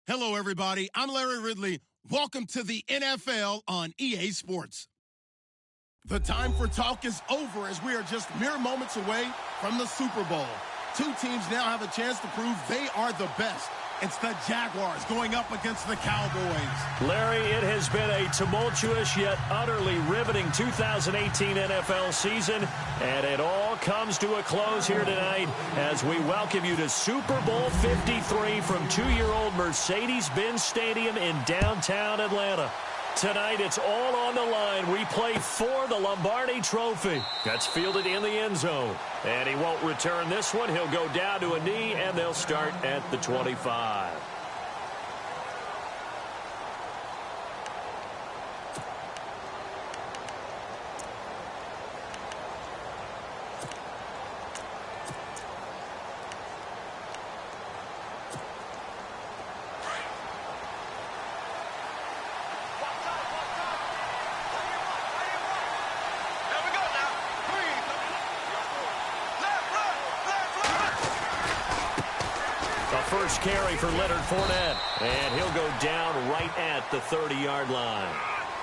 Hello, everybody. I'm Larry Ridley. Welcome to the NFL on EA Sports. The time for talk is over as we are just mere moments away from the Super Bowl. Two teams now have a chance to prove they are the best. It's the Jaguars going up against the Cowboys. Larry, it has been a tumultuous yet utterly riveting 2018 NFL season, and it all comes to a close here tonight as we welcome you to Super Bowl 53 from two-year-old Mercedes-Benz Stadium in downtown Atlanta. Tonight, it's all on the line. We play for the Lombardi Trophy. That's fielded in the end zone. And he won't return this one. He'll go down to a knee, and they'll start at the 25. First carry for Leonard Fournette, and he'll go down right at the 30-yard line.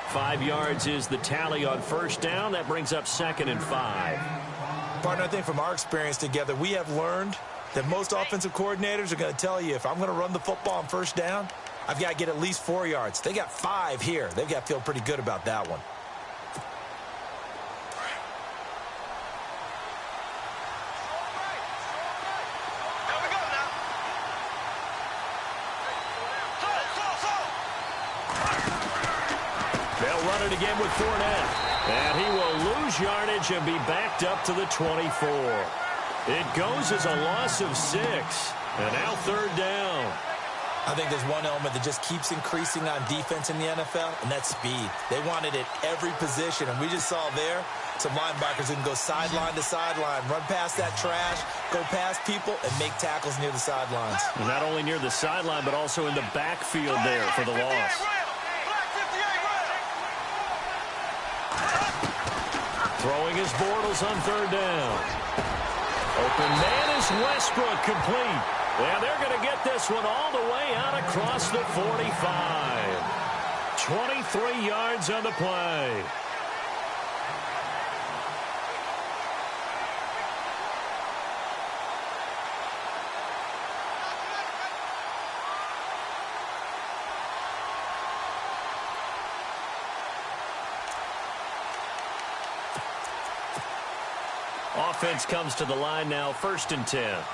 5 yards is the tally on first down. That brings up 2nd and 5. Partner, I think from our experience together, we have learned that most offensive coordinators are going to tell you, if I'm going to run the football on first down, I've got to get at least 4 yards. They got 5 here. They've got to feel pretty good about that one. Again with Fournette, and he will lose yardage and be backed up to the 24. It goes as a loss of 6, and now 3rd down. I think there's one element that just keeps increasing on defense in the NFL, and that's speed. They want it at every position, and we just saw there some linebackers who can go sideline to sideline, run past that trash, go past people, and make tackles near the sidelines. And not only near the sideline, but also in the backfield there for the loss. Throwing his Bortles on 3rd down. Open man is Westbrook, complete. And they're going to get this one all the way out across the 45. 23 yards on the play. Offense comes to the line now, 1st and 10.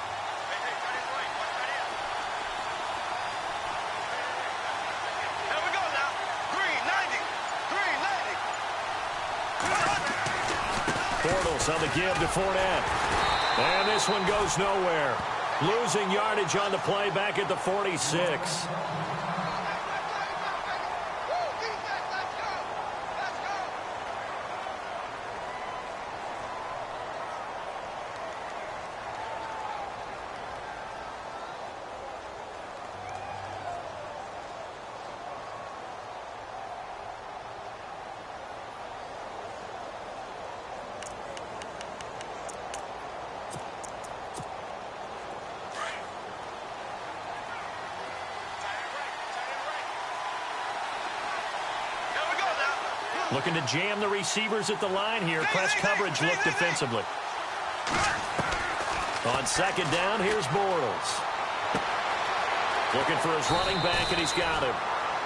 Bortles on the give to Fournette. And this one goes nowhere. Losing yardage on the play back at the 46. Looking to jam the receivers at the line here. Press coverage look defensively. On 2nd down, here's Bortles. Looking for his running back, and he's got him.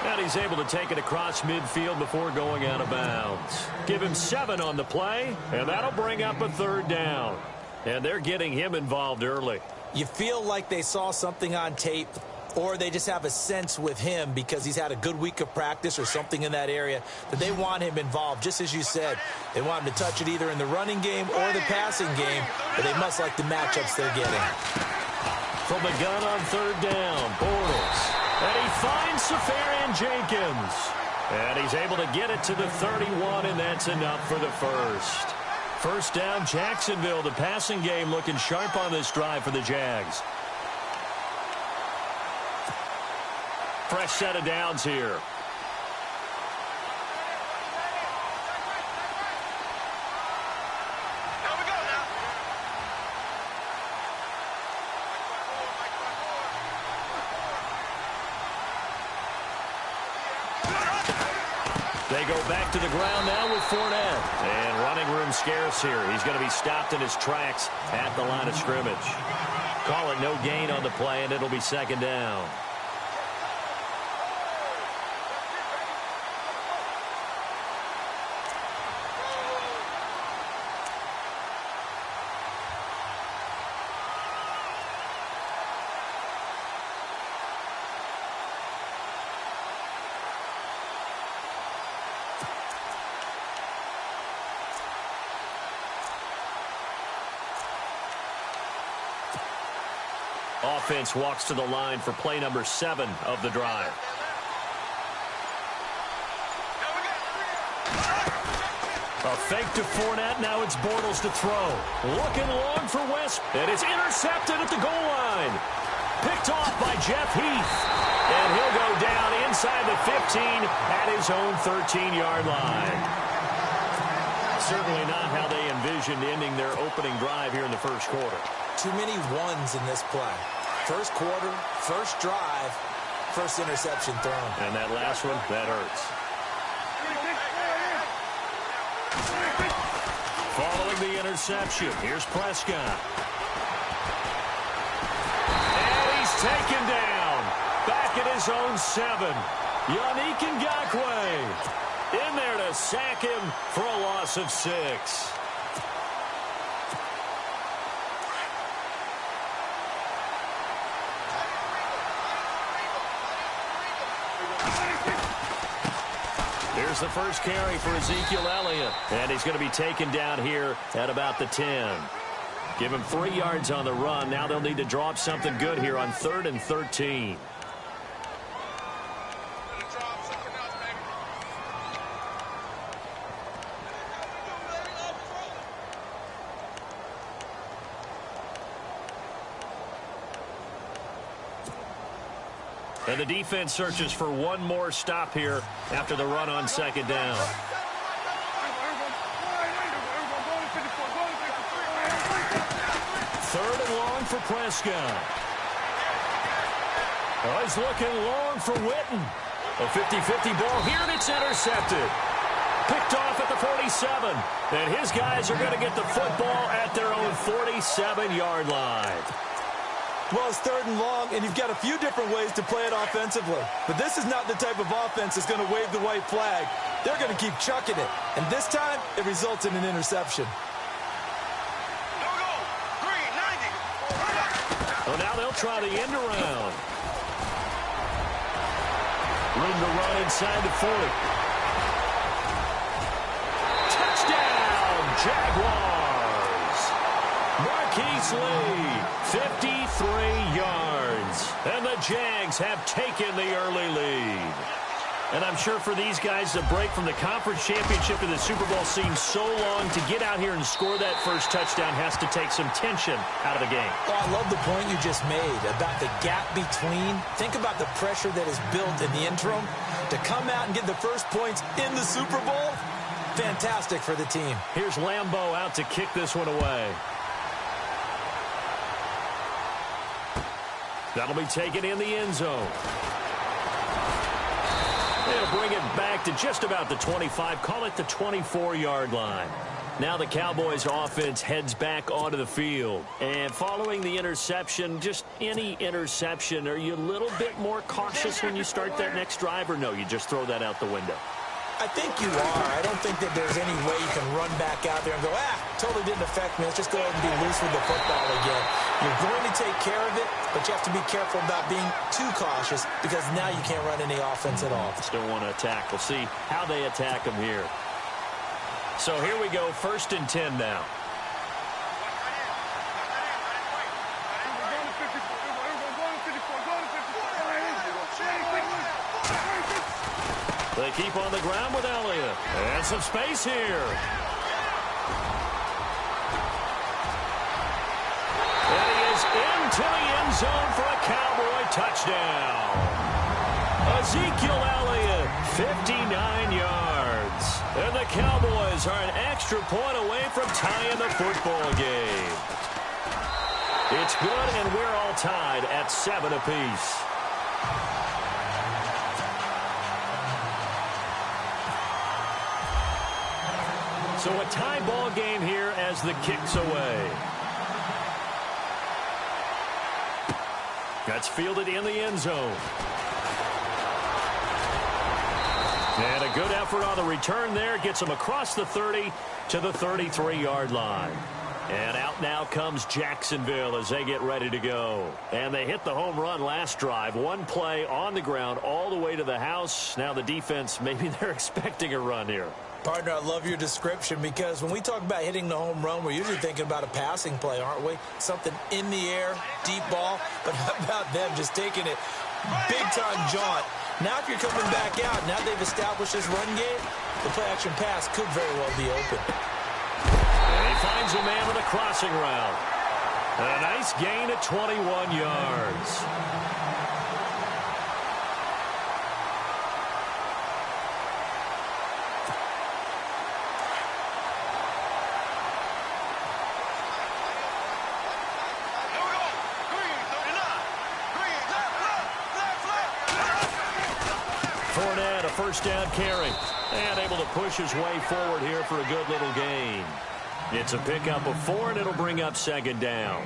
And he's able to take it across midfield before going out of bounds. Give him 7 on the play, and that'll bring up a 3rd down. And they're getting him involved early. You feel like they saw something on tape, or they just have a sense with him because he's had a good week of practice or something in that area that they want him involved. Just as you said, they want him to touch it either in the running game or the passing game, but they must like the matchups they're getting. From the gun on 3rd down, Bortles. And he finds Safarian Jenkins. And he's able to get it to the 31, and that's enough for the first. First down, Jacksonville. The passing game looking sharp on this drive for the Jags. Fresh set of downs here. go back to the ground now with Fournette. And running room scarce here. He's going to be stopped in his tracks at the line of scrimmage. Call it no gain on the play, and it'll be second down. Offense walks to the line for play number 7 of the drive. A fake to Fournette. Now it's Bortles to throw. Looking long for West. And it's intercepted at the goal line. Picked off by Jeff Heath. And he'll go down inside the 15 at his own 13-yard line. Certainly not how they envisioned ending their opening drive here in the first quarter. Too many ones in this play. First quarter, first drive, first interception thrown. And that last one, that hurts. Following the interception, here's Prescott. And he's taken down. Back at his own 7. Yannick Ngakoue in there to sack him for a loss of 6. Here's the first carry for Ezekiel Elliott. And he's going to be taken down here at about the 10. Give him 3 yards on the run. Now they'll need to draw up something good here on 3rd and 13. And the defense searches for one more stop here after the run on second down. 3rd and long for Prescott. Oh, he's looking long for Witten. A 50-50 ball here, and it's intercepted. Picked off at the 47. And his guys are going to get the football at their own 47-yard line. Well, it's 3rd and long, and you've got a few different ways to play it offensively. But this is not the type of offense that's going to wave the white flag. They're going to keep chucking it. And this time, it results in an interception. Well, now they'll try the end around. Room to run inside the 40. Touchdown, Jaguars. Marquise Lee, 53 yards. And the Jags have taken the early lead. And I'm sure for these guys, the break from the conference championship to the Super Bowl seems so long. To get out here and score that first touchdown has to take some tension out of the game. Oh, I love the point you just made about the gap between. Think about the pressure that is built in the interim. To come out and get the first points in the Super Bowl, fantastic for the team. Here's Lambeau out to kick this one away. That'll be taken in the end zone. They'll bring it back to just about the 25. Call it the 24-yard line. Now the Cowboys offense heads back onto the field. And following the interception, just any interception, are you a little bit more cautious when you start that next drive, or no, you just throw that out the window? I think you are. I don't think that there's any way you can run back out there and go, totally didn't affect me. Let's just go ahead and be loose with the football again. You're going to take care of it, but you have to be careful about being too cautious because now you can't run any offense at all. Still want to attack. We'll see how they attack them here. So here we go, 1st and 10 now. They keep on the ground with Elliott. And some space here. And he is into the end zone for a Cowboy touchdown. Ezekiel Elliott, 59 yards. And the Cowboys are an extra point away from tying the football game. It's good, and we're all tied at 7 apiece. So a tie ball game here as the kick's away. That's fielded in the end zone. And a good effort on the return there. Gets him across the 30 to the 33-yard line. And out now comes Jacksonville as they get ready to go. And they hit the home run last drive. One play on the ground all the way to the house. Now the defense, maybe they're expecting a run here. Partner, I love your description because when we talk about hitting the home run, we're usually thinking about a passing play, aren't we? Something in the air, deep ball. But how about them just taking it big-time jaunt? Now if you're coming back out, now they've established this run game, the play-action pass could very well be open. And he finds a man with a crossing route. A nice gain of 21 yards. Fournette, a first down carry. And able to push his way forward here for a good little gain. It's a pickup of 4, and it'll bring up second down.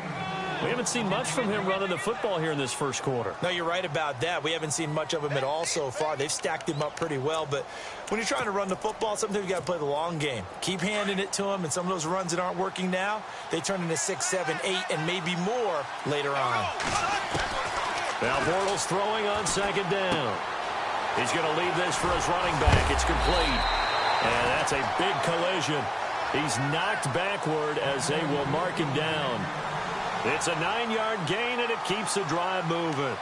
We haven't seen much from him running the football here in this first quarter. No, you're right about that. We haven't seen much of him at all so far. They've stacked him up pretty well, but when you're trying to run the football, sometimes you got to play the long game. Keep handing it to him, and some of those runs that aren't working now, they turn into 6, 7, 8, and maybe more later on. Now Bortles throwing on second down. He's going to leave this for his running back. It's complete. And that's a big collision. He's knocked backward as they will mark him down. It's a 9-yard gain, and it keeps the drive moving.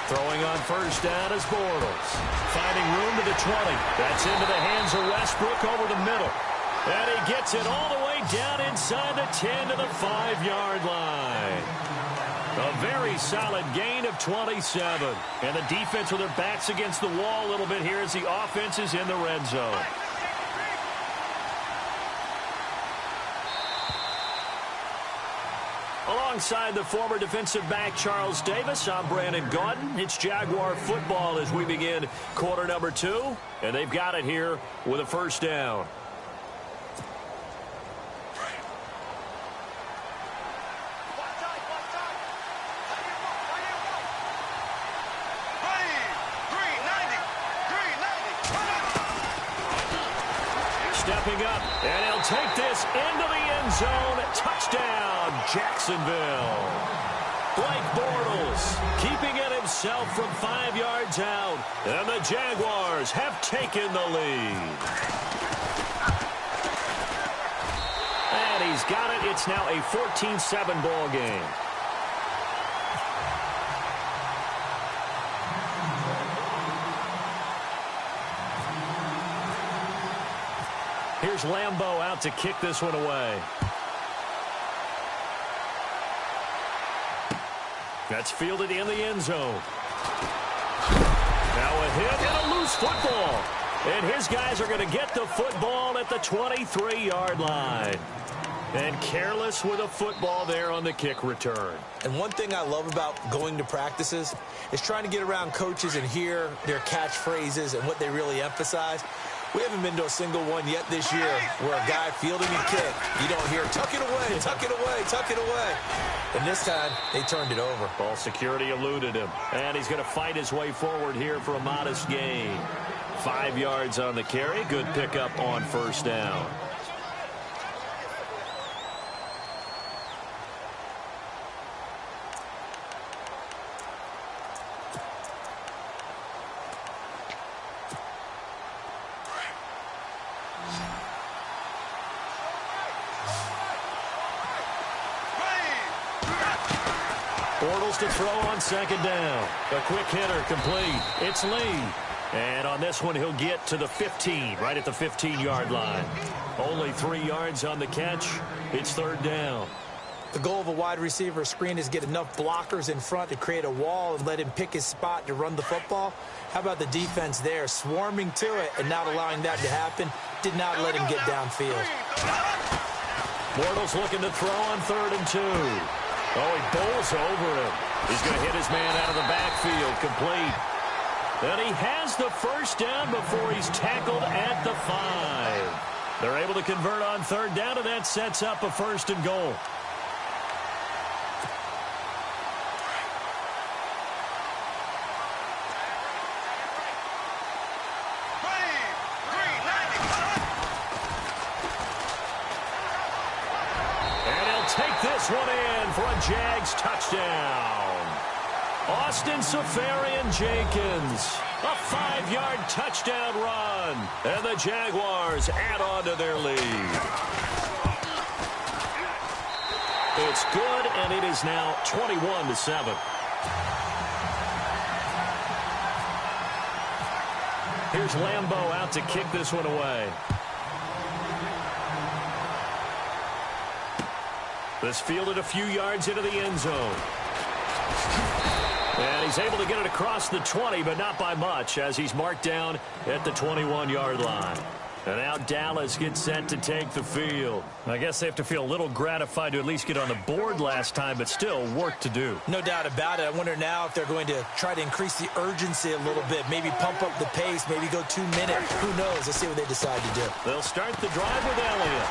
Throwing on first down is Bortles. Finding room to the 20. That's into the hands of Westbrook over the middle. And he gets it all the way down inside the 10 to the 5-yard line. A very solid gain of 27. And the defense with their backs against the wall a little bit here as the offense is in the red zone. Alongside the former defensive back Charles Davis, I'm Brandon Gaudin. It's Jaguar football as we begin quarter number 2. And they've got it here with a first down. Stepping up, and he'll take this into the end zone. Touchdown, Jacksonville. Blake Bortles keeping it himself from 5 yards out, and the Jaguars have taken the lead. And he's got it. It's now a 14-7 ball game. Here's Lambeau out to kick this one away. That's fielded in the end zone. Now a hit and a loose football. And his guys are going to get the football at the 23-yard line. And careless with a football there on the kick return. And one thing I love about going to practices is trying to get around coaches and hear their catchphrases and what they really emphasize. We haven't been to a single one yet this year where a guy fielding a kick, you don't hear, tuck it away, tuck it away, tuck it away. And this time, they turned it over. Ball security eluded him. And he's going to fight his way forward here for a modest gain. 5 yards on the carry. Good pickup on first down. Bortles to throw on second down. A quick hitter complete. It's Lee. And on this one, he'll get to the 15, right at the 15-yard line. Only 3 yards on the catch. It's third down. The goal of a wide receiver screen is get enough blockers in front to create a wall and let him pick his spot to run the football. How about the defense there, swarming to it and not allowing that to happen? Did not let him get downfield. Bortles looking to throw on 3rd and 2. Oh, he bowls over him. He's going to hit his man out of the backfield, complete. And he has the first down before he's tackled at the 5. They're able to convert on 3rd down, and that sets up a 1st and goal. Take this one in for a Jags touchdown. Austin Seferian-Jenkins, a 5-yard touchdown run. And the Jaguars add on to their lead. It's good, and it is now 21-7. Here's Lambeau out to kick this one away. This fielded a few yards into the end zone. And he's able to get it across the 20, but not by much, as he's marked down at the 21-yard line. And now Dallas gets set to take the field. I guess they have to feel a little gratified to at least get on the board last time, but still work to do. No doubt about it. I wonder now if they're going to try to increase the urgency a little bit, maybe pump up the pace, maybe go 2 minutes. Who knows? Let's see what they decide to do. They'll start the drive with Elliott.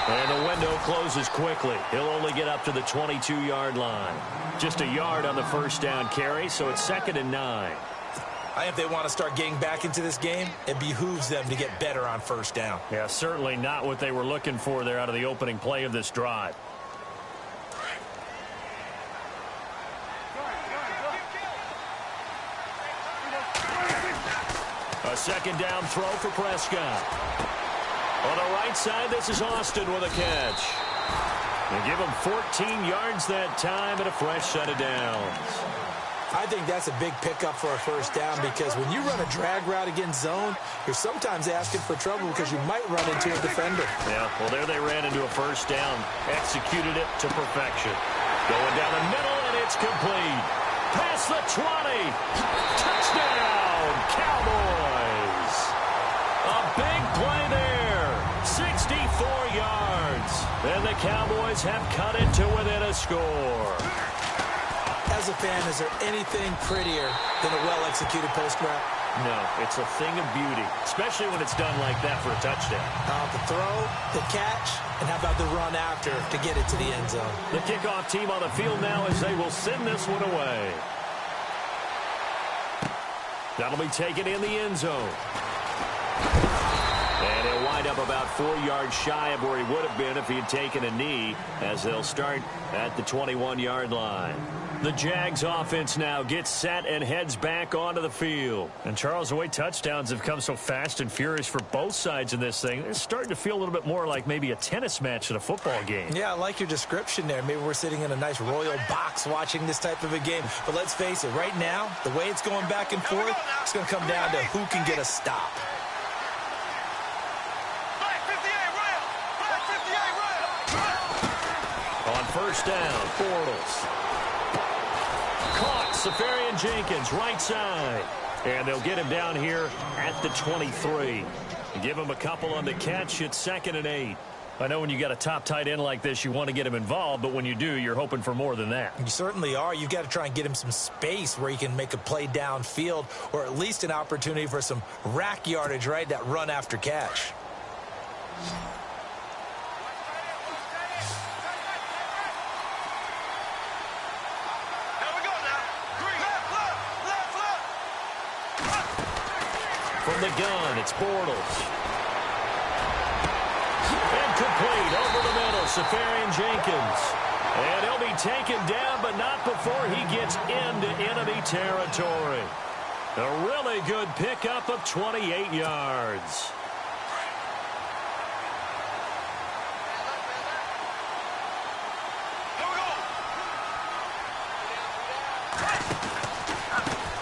And the window closes quickly. He'll only get up to the 22-yard line. Just a yard on the first down carry, so it's 2nd and 9. If they want to start getting back into this game, it behooves them to get better on first down. Yeah, certainly not what they were looking for there out of the opening play of this drive. A 2nd down throw for Prescott. On the right side, this is Austin with a catch. They give him 14 yards that time and a fresh set of downs. I think that's a big pickup for a first down, because when you run a drag route against zone, you're sometimes asking for trouble because you might run into a defender. Yeah, well, there they ran into a first down. Executed it to perfection. Going down the middle, and it's complete. Past the 20. Touchdown, Cowboys. A big play there. 64 yards. And the Cowboys have cut it to within a score. As a fan, is there anything prettier than a well-executed post route? No, it's a thing of beauty, especially when it's done like that for a touchdown. The throw, the catch, and how about the run after to get it to the end zone? The kickoff team on the field now as they will send this one away. That'll be taken in the end zone. And he'll wind up about 4 yards shy of where he would have been if he had taken a knee, as they'll start at the 21-yard line. The Jags offense now gets set and heads back onto the field. And Charles, the way touchdowns have come so fast and furious for both sides in this thing, it's starting to feel a little bit more like maybe a tennis match at a football game. Yeah, I like your description there. Maybe we're sitting in a nice royal box watching this type of a game. But let's face it, right now, the way it's going back and forth, it's going to come down to who can get a stop. On first down, Bortles. Caught, Seferian-Jenkins, right side. And they'll get him down here at the 23. Give him a couple on the catch. It's 2nd and 8. I know when you got a top tight end like this, you want to get him involved, but when you do, you're hoping for more than that. You certainly are. You've got to try and get him some space where he can make a play downfield, or at least an opportunity for some rack yardage, right? That run after catch. From the gun, it's Bortles. Incomplete over the middle, Seferian-Jenkins. And he'll be taken down, but not before he gets into enemy territory. A really good pickup of 28 yards.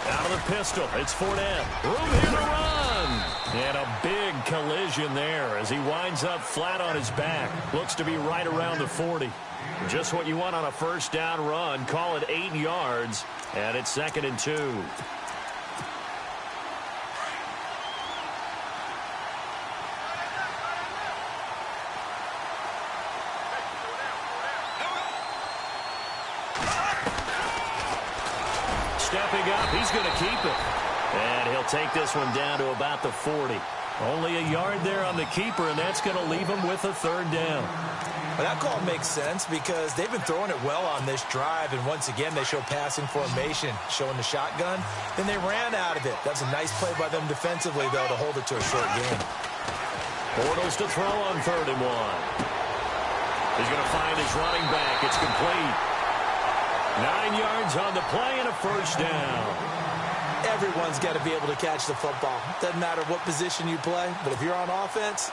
Out of the pistol, it's Fournette. Room here to run. And a big collision there as he winds up flat on his back. Looks to be right around the 40. Just what you want on a first down run. Call it 8 yards. And it's 2nd and 2. stepping up. He's going to keep it. And he'll take this one down to about the 40. Only a yard there on the keeper, and that's going to leave him with a third down. Well, that call makes sense because they've been throwing it well on this drive, and once again, they show passing formation, showing the shotgun. Then they ran out of it. That's a nice play by them defensively, though, to hold it to a short game. Bortles to throw on 3rd and 1. He's going to find his running back. It's complete. 9 yards on the play and a first down. Everyone's got to be able to catch the football. Doesn't matter what position you play, but if you're on offense,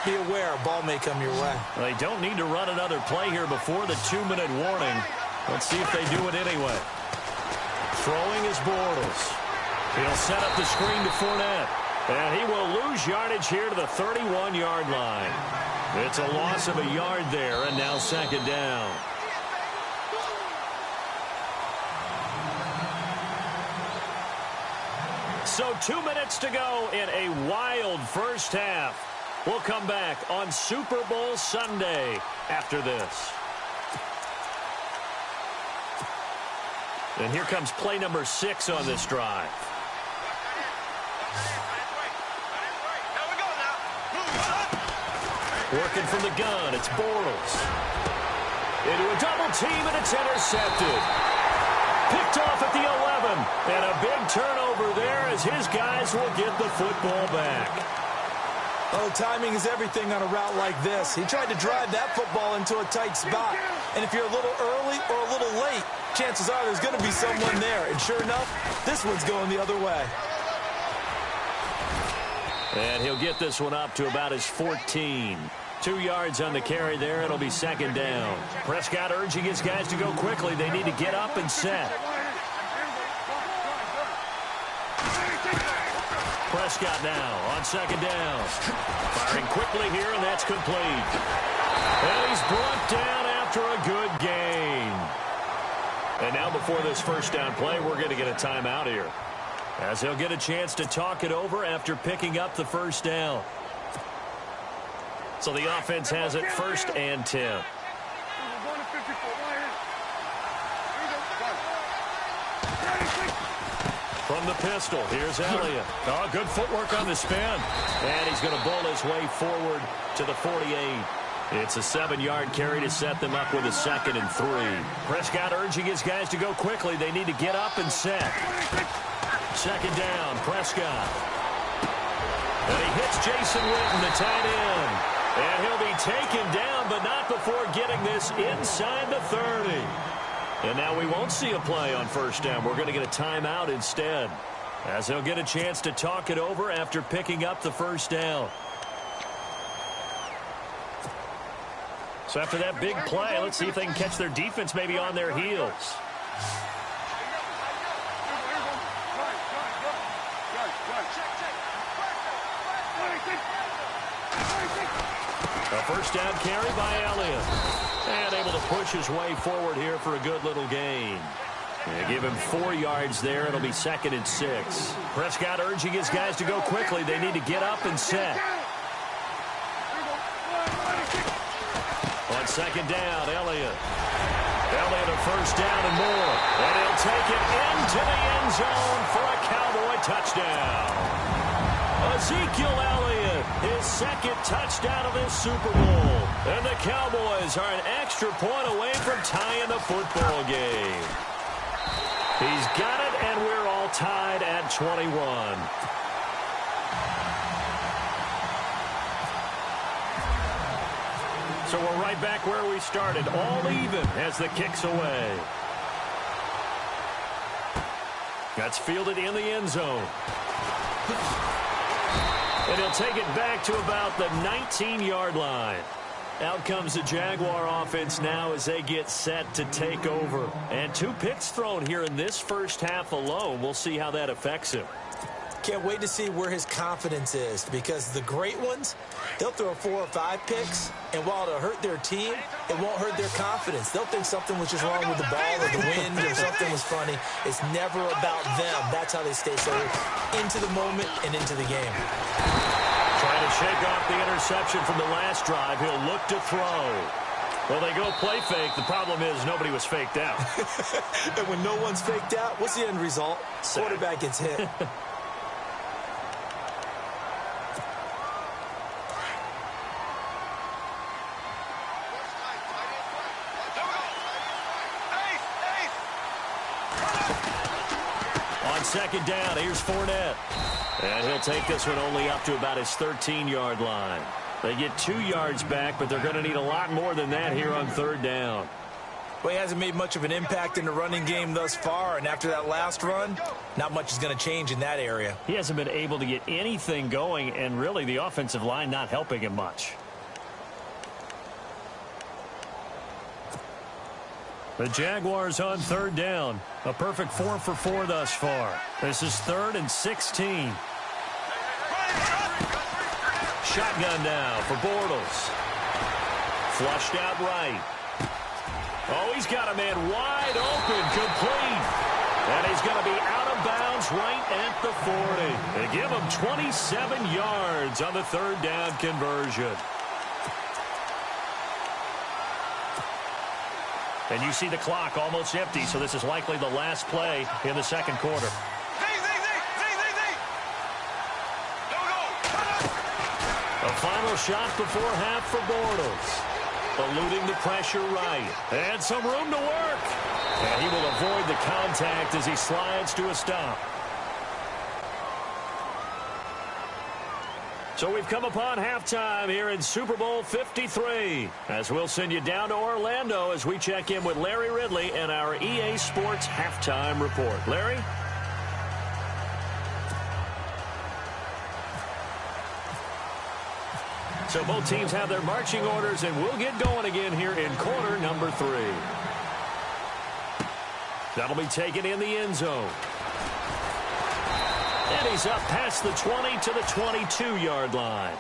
be aware a ball may come your way. Well, they don't need to run another play here before the 2-minute warning. Let's see if they do it anyway. Throwing is Bortles. He'll set up the screen to Fournette. And he will lose yardage here to the 31-yard line. It's a loss of a yard there, and now 2nd down. So 2 minutes to go in a wild first half. We'll come back on Super Bowl Sunday after this. And here comes play number 6 on this drive. Working from the gun, it's Bortles. Into a double team, and it's intercepted. Picked off at the 11. And a big turnover there as his guys will get the football back. Oh, timing is everything on a route like this. He tried to drive that football into a tight spot. And if you're a little early or a little late, chances are there's going to be someone there. And sure enough, this one's going the other way. And he'll get this one up to about his 14. 2 yards on the carry there. It'll be 2nd down. Prescott urging his guys to go quickly. They need to get up and set. Prescott now on 2nd down. Firing quickly here, and that's complete. And he's brought down after a good gain. And now before this first down play, we're going to get a timeout here, as he'll get a chance to talk it over after picking up the first down. So the offense has it 1st and 10. From the pistol, here's Elliott. Oh, good footwork on the spin. And he's going to bowl his way forward to the 48. It's a 7-yard carry to set them up with a 2nd and 3. Prescott urging his guys to go quickly. They need to get up and set. 2nd down, Prescott. And he hits Jason Witten, the tight end. And he'll be taken down, but not before getting this inside the 30. And now we won't see a play on 1st down. We're going to get a timeout instead, as he'll get a chance to talk it over after picking up the first down. So after that big play, let's see if they can catch their defense maybe on their heels. A first down carry by Elliott. And able to push his way forward here for a good little gain. They give him 4 yards there. It'll be 2nd and 6. Prescott urging his guys to go quickly. They need to get up and set. On 2nd down, Elliott. Elliott a first down and more. And he'll take it into the end zone for a Cowboy touchdown. Ezekiel Elliott, his 2nd touchdown of this Super Bowl. And the Cowboys are an extra point away from tying the football game. He's got it, and we're all tied at 21. So we're right back where we started, all even as the kick's away. That's fielded in the end zone. And he'll take it back to about the 19-yard line. Out comes the Jaguar offense now as they get set to take over. And 2 picks thrown here in this first half alone. We'll see how that affects him. Can't wait to see where his confidence is, because the great ones, they'll throw 4 or 5 picks, and while it'll hurt their team, it won't hurt their confidence. They'll think something was just wrong with the ball or the wind or something was funny. It's never about them. That's how they stay so into the moment and into the game. Trying to shake off the interception from the last drive. He'll look to throw. Well, they go play fake. The problem is nobody was faked out. And when no one's faked out, what's the end result? Sack. Quarterback gets hit. On second down, here's Fournette. And he'll take this one only up to about his 13-yard line. They get 2 yards back, but they're going to need a lot more than that here on third down. Well, he hasn't made much of an impact in the running game thus far, and after that last run, not much is going to change in that area. He hasn't been able to get anything going, and really the offensive line not helping him much. The Jaguars on third down. A perfect 4 for 4 thus far. This is 3rd and 16. Shotgun now for Bortles. Flushed out right. Oh, he's got a man wide open, complete. And he's going to be out of bounds right at the 40. They give him 27 yards on the third down conversion. And you see the clock almost empty, so this is likely the last play in the second quarter. A final shot before half for Bortles. Eluding the pressure right. And some room to work. And he will avoid the contact as he slides to a stop. So we've come upon halftime here in Super Bowl 53. As we'll send you down to Orlando as we check in with Larry Ridley and our EA Sports Halftime Report. Larry? So both teams have their marching orders, and we'll get going again here in quarter number 3. That'll be taken in the end zone. And he's up past the 20 to the 22-yard line.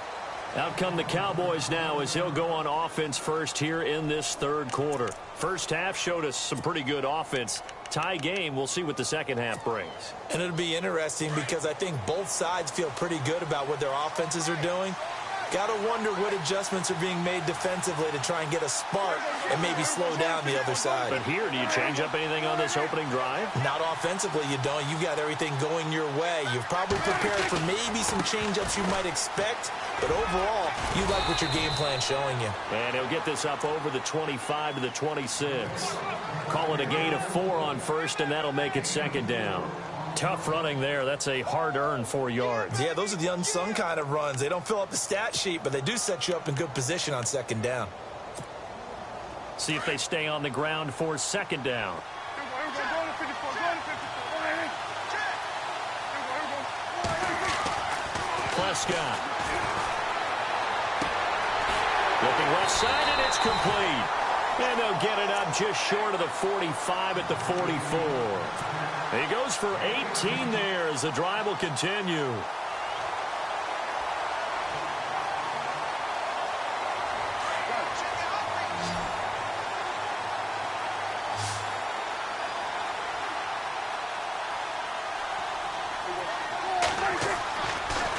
Out come the Cowboys now as he'll go on offense first here in this third quarter. First half showed us some pretty good offense. Tie game, we'll see what the second half brings. And it'll be interesting because I think both sides feel pretty good about what their offenses are doing. Got to wonder what adjustments are being made defensively to try and get a spark and maybe slow down the other side. But here, do you change up anything on this opening drive? Not offensively, you don't. You've got everything going your way. You've probably prepared for maybe some change-ups you might expect, but overall, you like what your game plan's showing you. And he'll get this up over the 25 to the 26. Call it a gain of 4 on first, and that'll make it second down. Tough running there. That's a hard-earned 4 yards. Yeah, those are the unsung kind of runs. They don't fill up the stat sheet, but they do set you up in good position on second down. See if they stay on the ground for second down. Prescott. Looking left side, and it's complete. And they'll get it up just short of the 45 at the 44. He goes for 18 there as the drive will continue.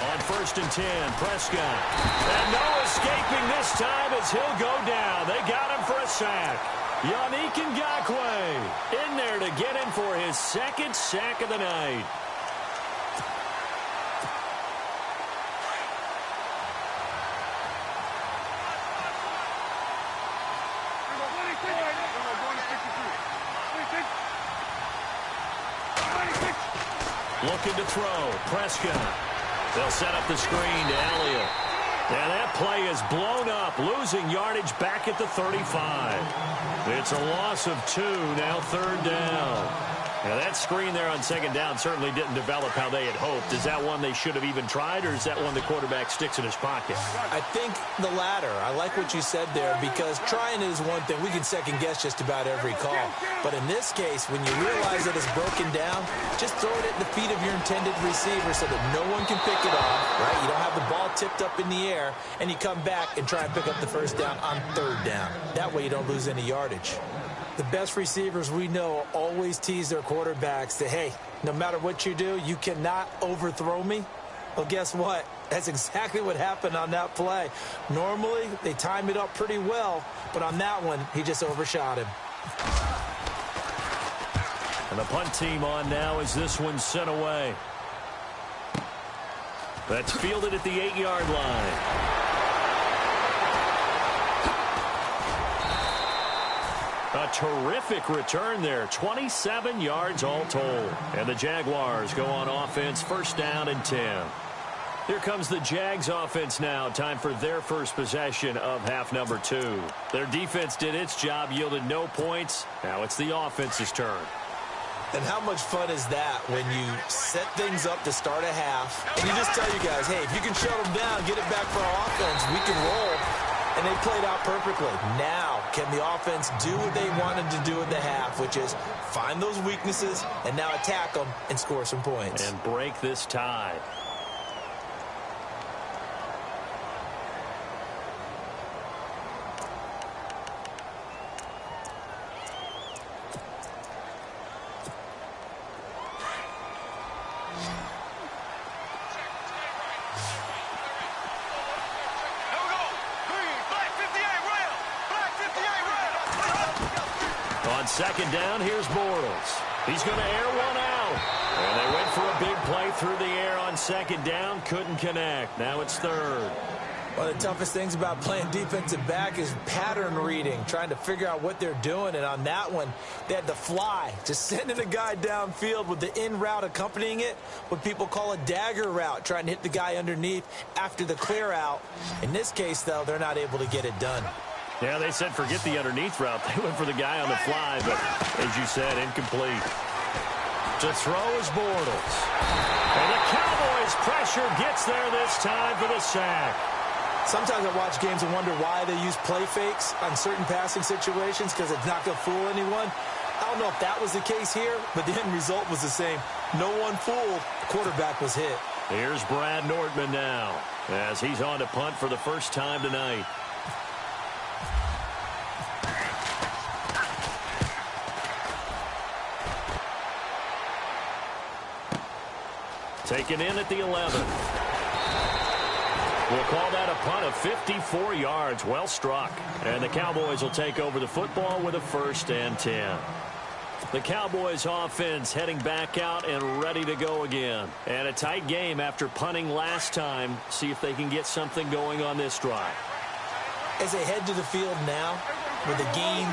On 1st and 10, Prescott. And no escaping this time as he'll go down. They got him for a sack. Yannick Ngakoue in there to get him for his second sack of the night. Looking to throw. Prescott. They'll set up the screen to Elliott. And that play is blown up, losing yardage back at the 35. It's a loss of 2, now third down. Now that screen there on second down certainly didn't develop how they had hoped. Is that one they should have even tried, or is that one the quarterback sticks in his pocket? I think the latter. I like what you said there because trying it is one thing. We can second guess just about every call. But in this case, when you realize that it's broken down, just throw it at the feet of your intended receiver so that no one can pick it off, right? You don't have the ball tipped up in the air, and you come back and try and pick up the first down on third down. That way you don't lose any yardage. The best receivers we know always tease their quarterbacks that, hey, no matter what you do, you cannot overthrow me. Well, guess what? That's exactly what happened on that play. Normally, they time it up pretty well, but on that one, he just overshot him. And the punt team on now as this one's sent away. That's fielded at the 8-yard line. A terrific return there. 27 yards all told. And the Jaguars go on offense, first down and 10. Here comes the Jags offense now. Time for their first possession of half number 2. Their defense did its job, yielded no points. Now it's the offense's turn. And how much fun is that when you set things up to start a half, and you just tell you guys, hey, if you can shut them down, get it back for our offense, we can roll. And they played out perfectly. Now, can the offense do what they wanted to do at the half, which is find those weaknesses and now attack them and score some points. And break this tie. On second down, here's Bortles. He's going to air one out. And they went for a big play through the air on second down. Couldn't connect. Now it's third. One of the toughest things about playing defensive back is pattern reading, trying to figure out what they're doing. And on that one, they had to fly, just sending a guy downfield with the in route accompanying it, what people call a dagger route, trying to hit the guy underneath after the clear out. In this case, though, they're not able to get it done. Yeah, they said forget the underneath route. They went for the guy on the fly, but as you said, incomplete. To throw is Bortles. And the Cowboys' pressure gets there this time for the sack. Sometimes I watch games and wonder why they use play fakes on certain passing situations because it's not going to fool anyone. I don't know if that was the case here, but the end result was the same. No one fooled. The quarterback was hit. Here's Brad Nordman now as he's on to punt for the first time tonight. Taken in at the 11. We'll call that a punt of 54 yards. Well struck. And the Cowboys will take over the football with a 1st and 10. The Cowboys offense heading back out and ready to go again. And a tight game after punting last time. See if they can get something going on this drive. As they head to the field now, with the game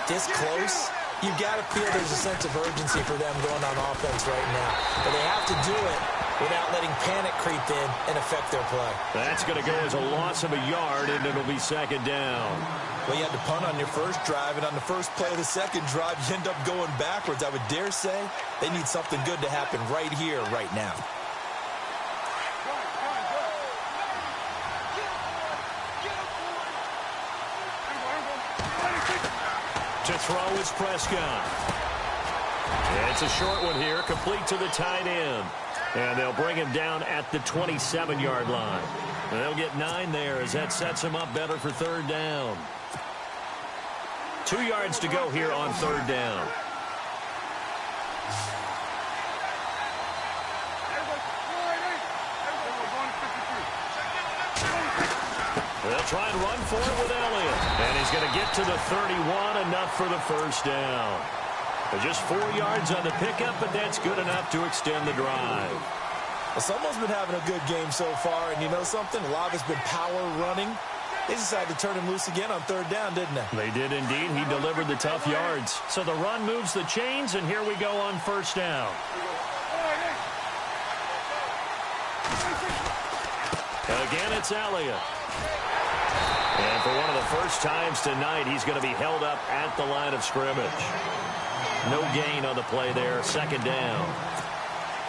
this close, you've got to feel there's a sense of urgency for them going on offense right now. But they have to do it without letting panic creep in and affect their play. That's going to go as a loss of a yard, and it'll be second down. Well, you had to punt on your first drive, and on the first play of the second drive, you end up going backwards. I would dare say they need something good to happen right here, right now. To throw is Prescott. It's a short one here, complete to the tight end. And they'll bring him down at the 27-yard line. And they'll get 9 there as that sets him up better for third down. 2 yards to go here on third down. They'll try and run for it with Elliott. And he's going to get to the 31, enough for the first down. Just 4 yards on the pickup, but that's good enough to extend the drive. Well, someone's been having a good game so far, and you know something? A lot of it's been power running. They decided to turn him loose again on third down, didn't they? They did indeed. He delivered the tough yards. So the run moves the chains, and here we go on first down. Again, it's Elliott. And for one of the first times tonight, he's going to be held up at the line of scrimmage. No gain on the play there, second down.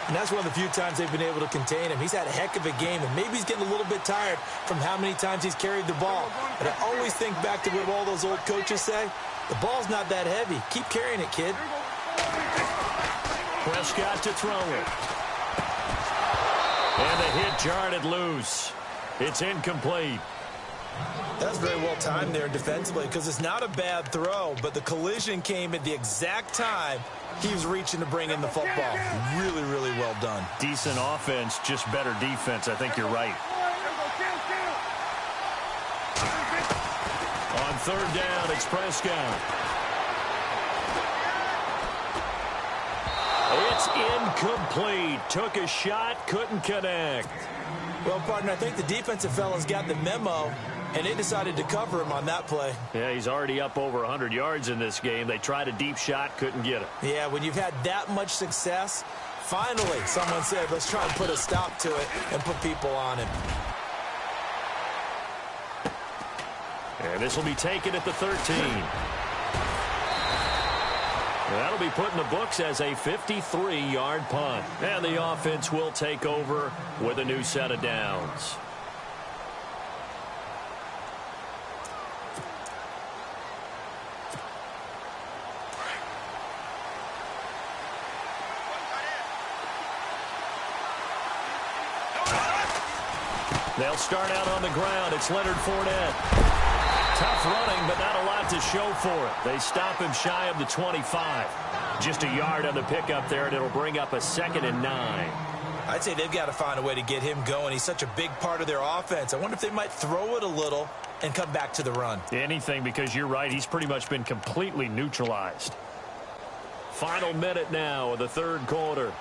And that's one of the few times they've been able to contain him. He's had a heck of a game, and maybe he's getting a little bit tired from how many times he's carried the ball. But I always think back to what all those old coaches say. The ball's not that heavy. Keep carrying it, kid. Prescott to throw it. And the hit jarred it loose. It's incomplete. That's very well timed there defensively because it's not a bad throw, but the collision came at the exact time he was reaching to bring in the football. Really, really well done. Decent offense, just better defense. I think you're right. On third down, it's Prescott. It's incomplete. Took a shot, couldn't connect. Well, partner, I think the defensive fellas got the memo, and they decided to cover him on that play. Yeah, he's already up over 100 yards in this game. They tried a deep shot, couldn't get it. Yeah, when you've had that much success, finally someone said, let's try and put a stop to it and put people on him. And this will be taken at the 13. That'll be put in the books as a 53-yard punt. And the offense will take over with a new set of downs. They'll start out on the ground. It's Leonard Fournette. Tough running, but not a lot to show for it. They stop him shy of the 25. Just a yard on the pickup there, and it'll bring up a 2nd and 9. I'd say they've got to find a way to get him going. He's such a big part of their offense. I wonder if they might throw it a little and come back to the run. Anything, because you're right. He's pretty much been completely neutralized. Final minute now of the third quarter.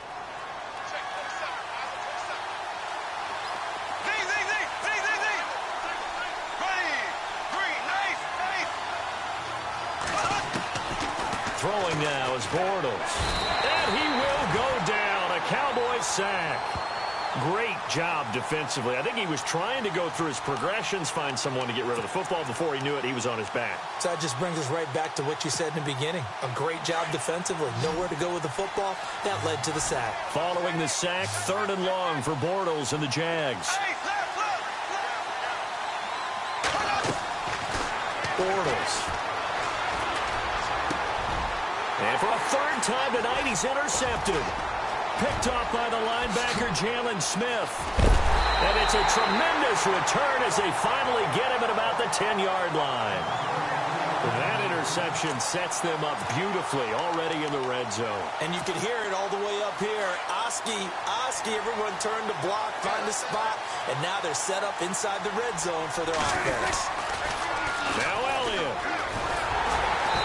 Throwing now is Bortles. And he will go down. A Cowboys sack. Great job defensively. I think he was trying to go through his progressions, find someone to get rid of the football. Before he knew it, he was on his back. So that just brings us right back to what you said in the beginning. A great job defensively. Nowhere to go with the football. That led to the sack. Following the sack, 3rd and long for Bortles and the Jags. Bortles. And for a 3rd time tonight, he's intercepted. Picked off by the linebacker, Jalen Smith. And it's a tremendous return as they finally get him at about the 10-yard line. That interception sets them up beautifully already in the red zone. And you can hear it all the way up here. Oski, everyone turned to block, find a spot, and now they're set up inside the red zone for their offense. Now Elliott.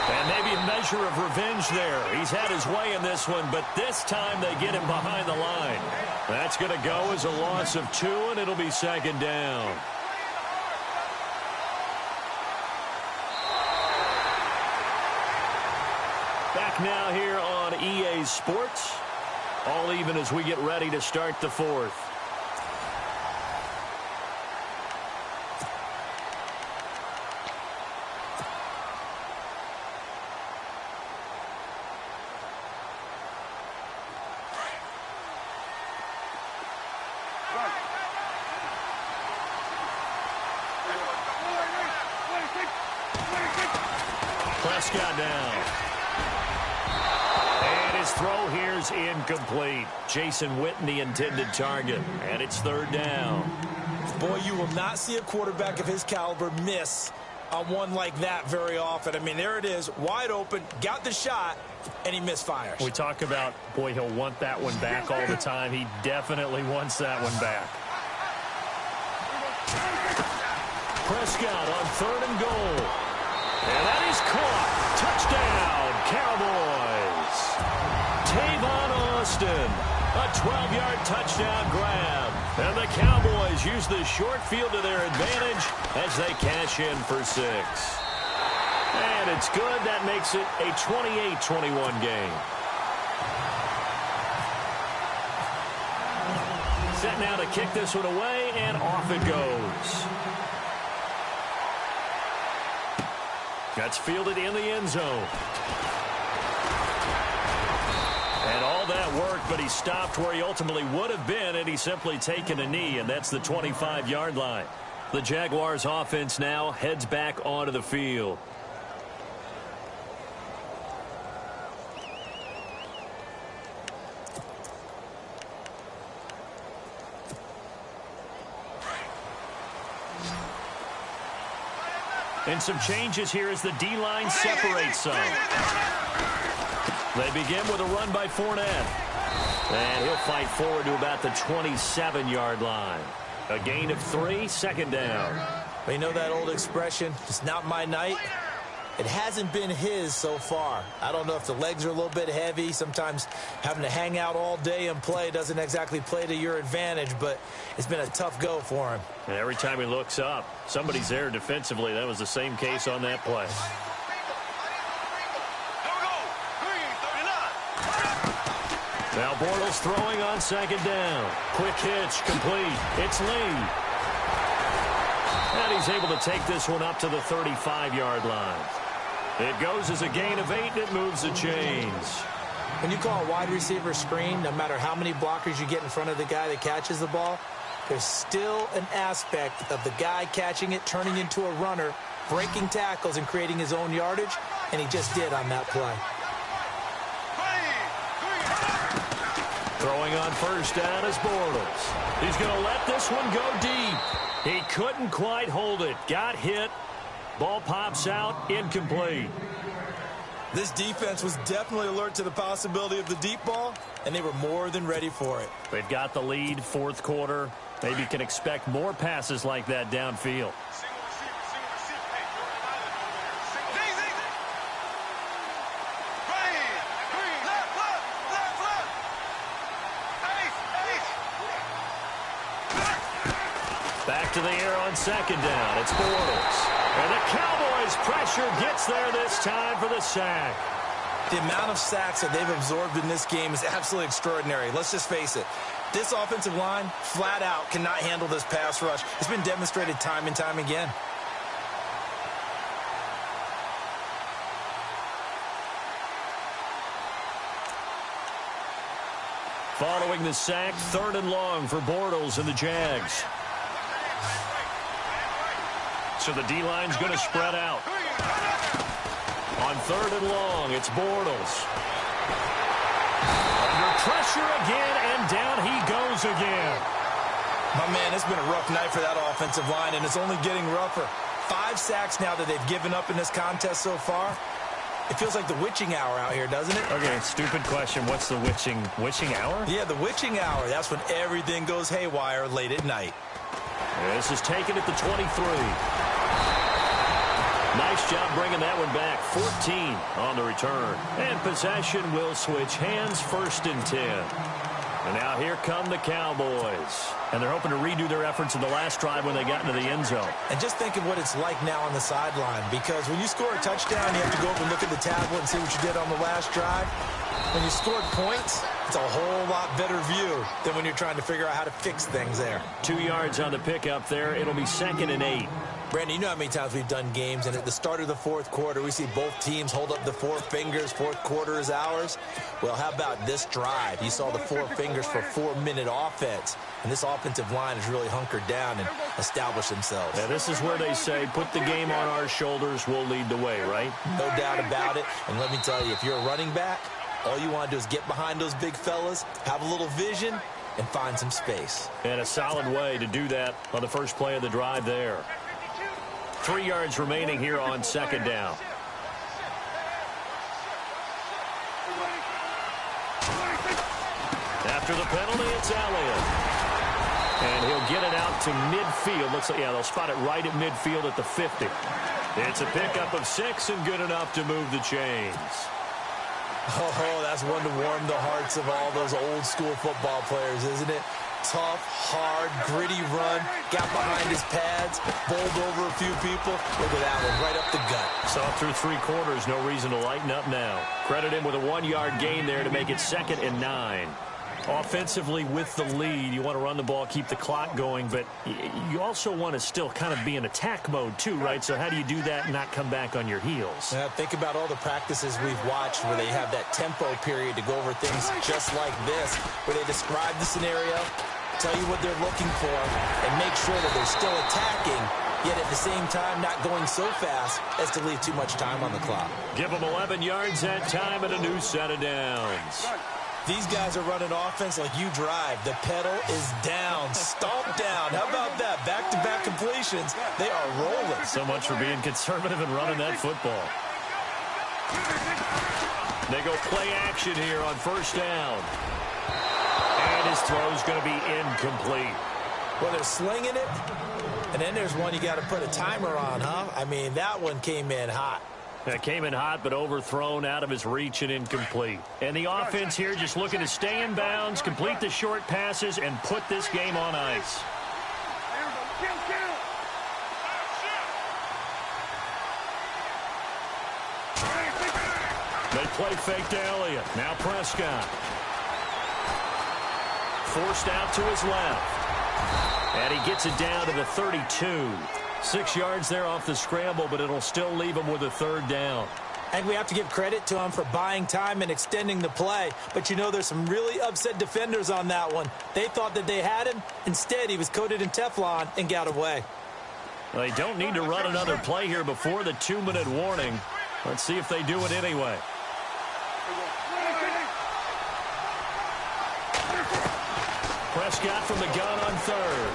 And maybe a measure of revenge there. He's had his way in this one, but this time they get him behind the line. That's going to go as a loss of 2, and it'll be 2nd down. Back now here on EA Sports. All even as we get ready to start the 4th. Prescott down. And his throw here's incomplete. Jason Witten, the intended target. And it's 3rd down. Boy, you will not see a quarterback of his caliber miss on one like that very often. I mean, there it is, wide open, got the shot, and he misfires. We talk about, boy, he'll want that one back all the time. He definitely wants that one back. Prescott on 3rd and goal. And that is caught. Touchdown, Cowboys. Tavon Austin, a 12-yard touchdown grab. And the Cowboys use the short field to their advantage as they cash in for 6. And it's good. That makes it a 28-21 game. Set now to kick this one away, and off it goes. That's fielded in the end zone. And all that work, but he stopped where he ultimately would have been had he simply taken a knee, and that's the 25-yard line. The Jaguars offense now heads back onto the field. And some changes here as the D-line separates some. They begin with a run by Fournette. And he'll fight forward to about the 27-yard line. A gain of 3, second down. Well, you know that old expression, it's not my night? It hasn't been his so far. I don't know if the legs are a little bit heavy. Sometimes having to hang out all day and play doesn't exactly play to your advantage, but it's been a tough go for him. And every time he looks up, somebody's there defensively. That was the same case on that play. Now Bortles throwing on second down. Quick hitch, complete. It's Lee. And he's able to take this one up to the 35-yard line. It goes as a gain of 8, and it moves the chains. When you call a wide receiver screen, no matter how many blockers you get in front of the guy that catches the ball, there's still an aspect of the guy catching it, turning into a runner, breaking tackles and creating his own yardage, and he just did on that play. Throwing on first down is Bortles. He's going to let this one go deep. He couldn't quite hold it. Got hit. Ball pops out. Incomplete. This defense was definitely alert to the possibility of the deep ball, and they were more than ready for it. They've got the lead, fourth quarter. Maybe can expect more passes like that downfield. Back to the air on second down. It's Bortles. And the Cowboys' pressure gets there this time for the sack. The amount of sacks that they've absorbed in this game is absolutely extraordinary. Let's just face it. This offensive line, flat out, cannot handle this pass rush. It's been demonstrated time and time again. Following the sack, 3rd and long for Bortles and the Jags. So the D-line's going to spread out. On 3rd and long, it's Bortles. Under pressure again, and down he goes again. My man, it's been a rough night for that offensive line, and it's only getting rougher. 5 sacks now that they've given up in this contest so far. It feels like the witching hour out here, doesn't it? Okay, stupid question. What's the witching hour? Yeah, the witching hour. That's when everything goes haywire late at night. This is taken at the 23. Nice job bringing that one back. 14 on the return. And possession will switch hands, 1st and 10. And now here come the Cowboys. And they're hoping to redo their efforts in the last drive when they got into the end zone. And just think of what it's like now on the sideline, because when you score a touchdown, you have to go up and look at the tablet and see what you did on the last drive. When you scored points, it's a whole lot better view than when you're trying to figure out how to fix things there. 2 yards on the pickup there. It'll be 2nd and 8. Brandon, you know how many times we've done games, and at the start of the 4th quarter, we see both teams hold up the 4 fingers, 4th quarter is ours. Well, how about this drive? You saw the 4 fingers for 4-minute offense, and this offensive line has really hunkered down and established themselves. Yeah, this is where they say, put the game on our shoulders, we'll lead the way, right? No doubt about it, and let me tell you, if you're a running back, all you want to do is get behind those big fellas, have a little vision, and find some space. And a solid way to do that on the first play of the drive there. 3 yards remaining here on 2nd down. After the penalty, it's Elliott. And he'll get it out to midfield. Looks like, yeah, they'll spot it right at midfield at the 50. It's a pickup of 6 and good enough to move the chains. Oh, that's one to warm the hearts of all those old school football players, isn't it? Tough, hard, gritty run, got behind his pads, bowled over a few people. Look at that one, right up the gut. Saw through 3 quarters, no reason to lighten up now. Credit him with a 1-yard gain there to make it 2nd and 9. Offensively with the lead, you want to run the ball, keep the clock going, but you also want to still kind of be in attack mode too, right? So how do you do that and not come back on your heels? Think about all the practices we've watched where they have that tempo period to go over things just like this, where they describe the scenario, tell you what they're looking for, and make sure that they're still attacking, yet at the same time not going so fast as to leave too much time on the clock. Give them 11 yards that time and a new set of downs. These guys are running offense like you drive. The pedal is down. Stomp down. How about that? Back-to-back completion. formations, they are rolling. So much for being conservative and running that football. They go play action here on first down. And his throw's going to be incomplete. Well, they're slinging it. And then there's one you got to put a timer on, huh? I mean, that one came in hot. That came in hot, but overthrown, out of his reach, and incomplete. And the offense here just looking to stay in bounds, complete the short passes, and put this game on ice. They play fake to Elliott. Now Prescott. Forced out to his left. And he gets it down to the 32. 6 yards there off the scramble, but it'll still leave him with a third down. And we have to give credit to him for buying time and extending the play. But, you know, there's some really upset defenders on that one. They thought that they had him. Instead, he was coated in Teflon and got away. Well, they don't need to run another play here before the 2-minute warning. Let's see if they do it anyway. Prescott from the gun on third.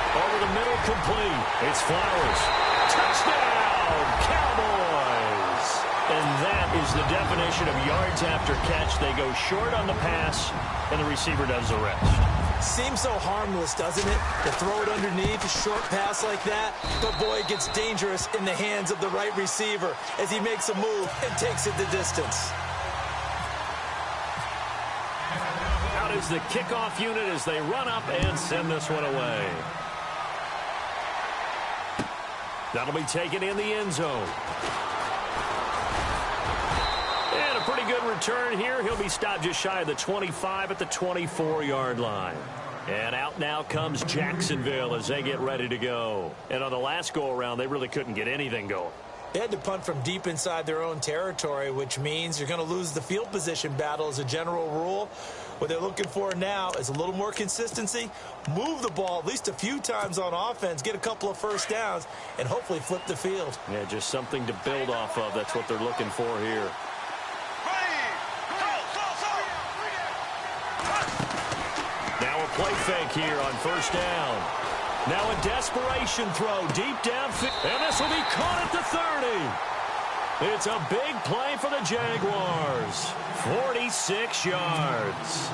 Over the middle, complete. It's Flowers. Touchdown, Cowboys! And that is the definition of yards after catch. They go short on the pass, and the receiver does the rest. Seems so harmless, doesn't it? To throw it underneath, a short pass like that. But, boy, it gets dangerous in the hands of the right receiver as he makes a move and takes it the distance. Out is the kickoff unit as they run up and send this one away. That'll be taken in the end zone. And a pretty good return here. He'll be stopped just shy of the 25 at the 24-yard line. And out now comes Jacksonville as they get ready to go. And on the last go-around, they really couldn't get anything going. They had to punt from deep inside their own territory, which means you're going to lose the field position battle as a general rule. What they're looking for now is a little more consistency, move the ball at least a few times on offense, get a couple of first downs, and hopefully flip the field. Yeah, just something to build off of. That's what they're looking for here. Now a play fake here on first down. Now a desperation throw deep downfield, and this will be caught at the 30. It's a big play for the Jaguars. 46 yards.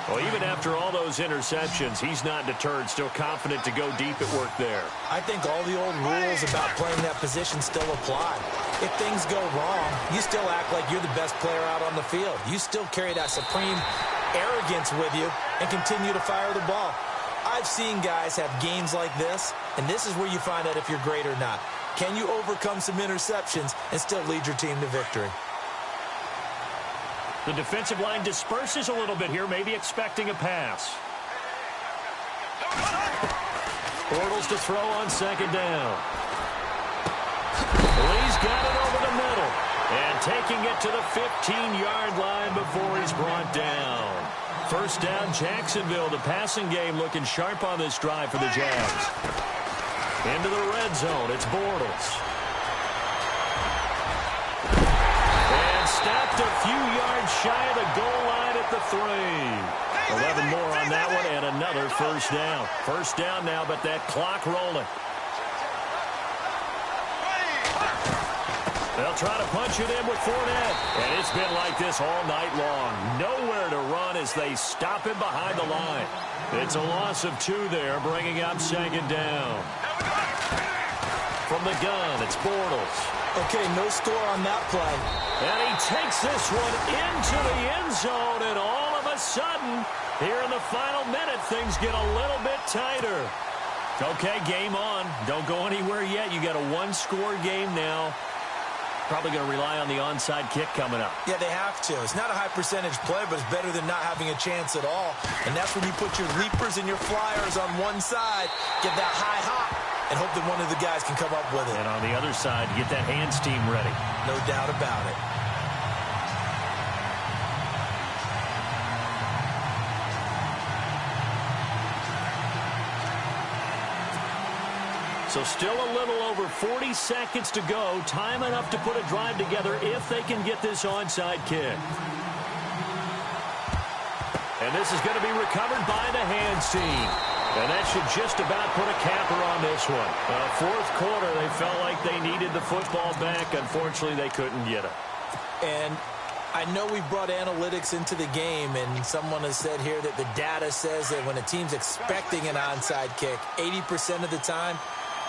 Well, even after all those interceptions, he's not deterred, still confident to go deep at work there. I think all the old rules about playing that position still apply. If things go wrong, you still act like you're the best player out on the field. You still carry that supreme arrogance with you and continue to fire the ball. I've seen guys have games like this, and this is where you find out if you're great or not. Can you overcome some interceptions and still lead your team to victory? The defensive line disperses a little bit here, maybe expecting a pass. Bortles to throw on second down. Lee's got it over the middle. And taking it to the 15-yard line before he's brought down. First down, Jacksonville. The passing game looking sharp on this drive for the Jags. Into the red zone. It's Bortles. And stopped a few yards shy of the goal line at the 3. 11 more on that one and another first down. First down now, but that clock rolling. They'll try to punch it in with Fournette. And it's been like this all night long. Nowhere to run as they stop him behind the line. It's a loss of 2 there, bringing up second down. From the gun, it's Bortles. Okay, no score on that play. And he takes this one into the end zone, and all of a sudden, here in the final minute, things get a little bit tighter. Okay, game on. Don't go anywhere yet. You got a one-score game now. Probably going to rely on the onside kick coming up. Yeah, they have to. It's not a high-percentage play, but it's better than not having a chance at all. And that's when you put your leapers and your flyers on one side, get that high hop, and hope that one of the guys can come up with it. And on the other side, get that hands team ready. No doubt about it. So still a little over 40 seconds to go. Time enough to put a drive together if they can get this onside kick. And this is going to be recovered by the hands team. And that should just about put a capper on this one. Fourth quarter, they felt like they needed the football back. Unfortunately, they couldn't get it. And I know we brought analytics into the game, and someone has said here that the data says that when a team's expecting an onside kick, 80% of the time,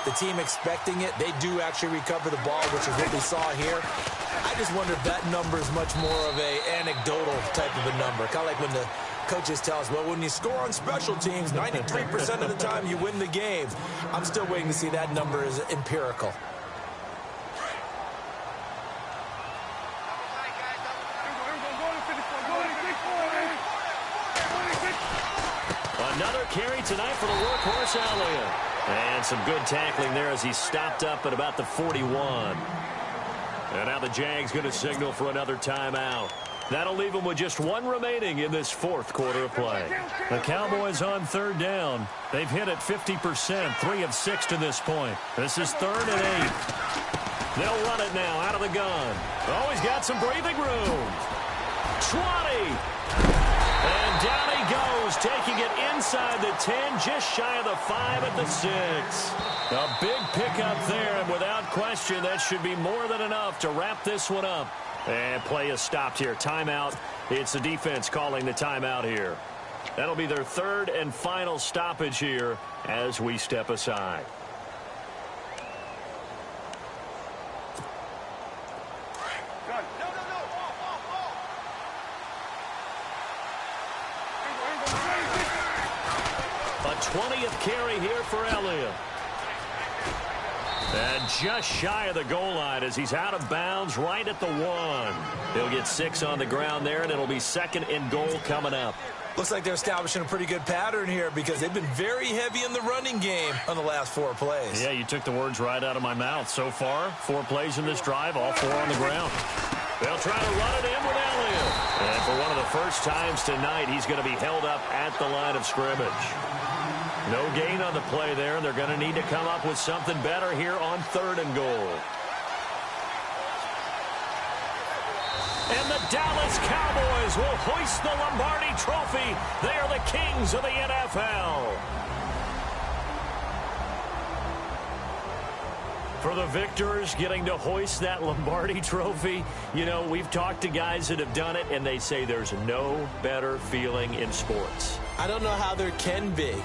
the team expecting it, they do actually recover the ball, which is what we saw here. I just wonder if that number is much more of a anecdotal type of a number. Kind of like when the coaches tell us, well, when you score on special teams, 93% of the time you win the game. I'm still waiting to see that number is empirical. Another carry tonight for the workhorse, Elliott. And some good tackling there as he stopped up at about the 41. And now the Jags going to signal for another timeout. That'll leave them with just one remaining in this fourth quarter of play. The Cowboys on third down. They've hit it 50%, 3 of 6 to this point. This is 3rd and 8. They'll run it now out of the gun. Oh, he's got some breathing room. 20. And down he goes, taking it inside the 10, just shy of the 5 at the 6. A big pickup there, and without question, that should be more than enough to wrap this one up. And play is stopped here. Timeout. It's the defense calling the timeout here. That'll be their 3rd and final stoppage here as we step aside. A 20th carry here for Elliott. And just shy of the goal line as he's out of bounds right at the 1. He'll get 6 on the ground there, and it'll be 2nd and goal coming up. Looks like they're establishing a pretty good pattern here because they've been very heavy in the running game on the last 4 plays. Yeah, you took the words right out of my mouth. So far, 4 plays in this drive, all 4 on the ground. They'll try to run it in with Elliott. And for one of the first times tonight, he's going to be held up at the line of scrimmage. No gain on the play there, and they're going to need to come up with something better here on 3rd and goal. And the Dallas Cowboys will hoist the Lombardi Trophy. They are the kings of the NFL. For the victors getting to hoist that Lombardi Trophy, you know, we've talked to guys that have done it, and they say there's no better feeling in sports. I don't know how there can be.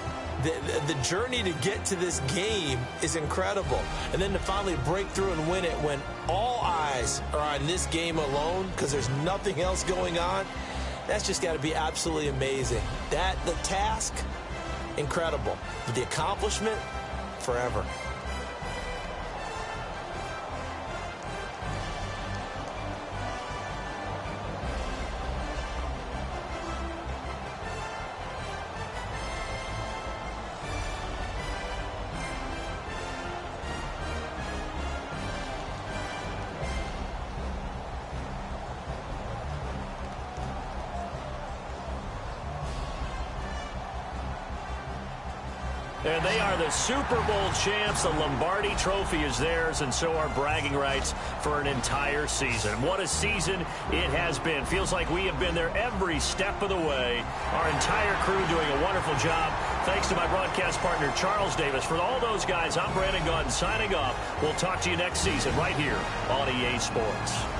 The journey to get to this game is incredible. And then to finally break through and win it when all eyes are on this game alone because there's nothing else going on, that's just got to be absolutely amazing. The task, incredible. But the accomplishment, forever. And they are the Super Bowl champs. The Lombardi Trophy is theirs, and so are bragging rights for an entire season. What a season it has been. Feels like we have been there every step of the way. Our entire crew doing a wonderful job. Thanks to my broadcast partner, Charles Davis. For all those guys, I'm Brandon Gaudin signing off. We'll talk to you next season right here on EA Sports.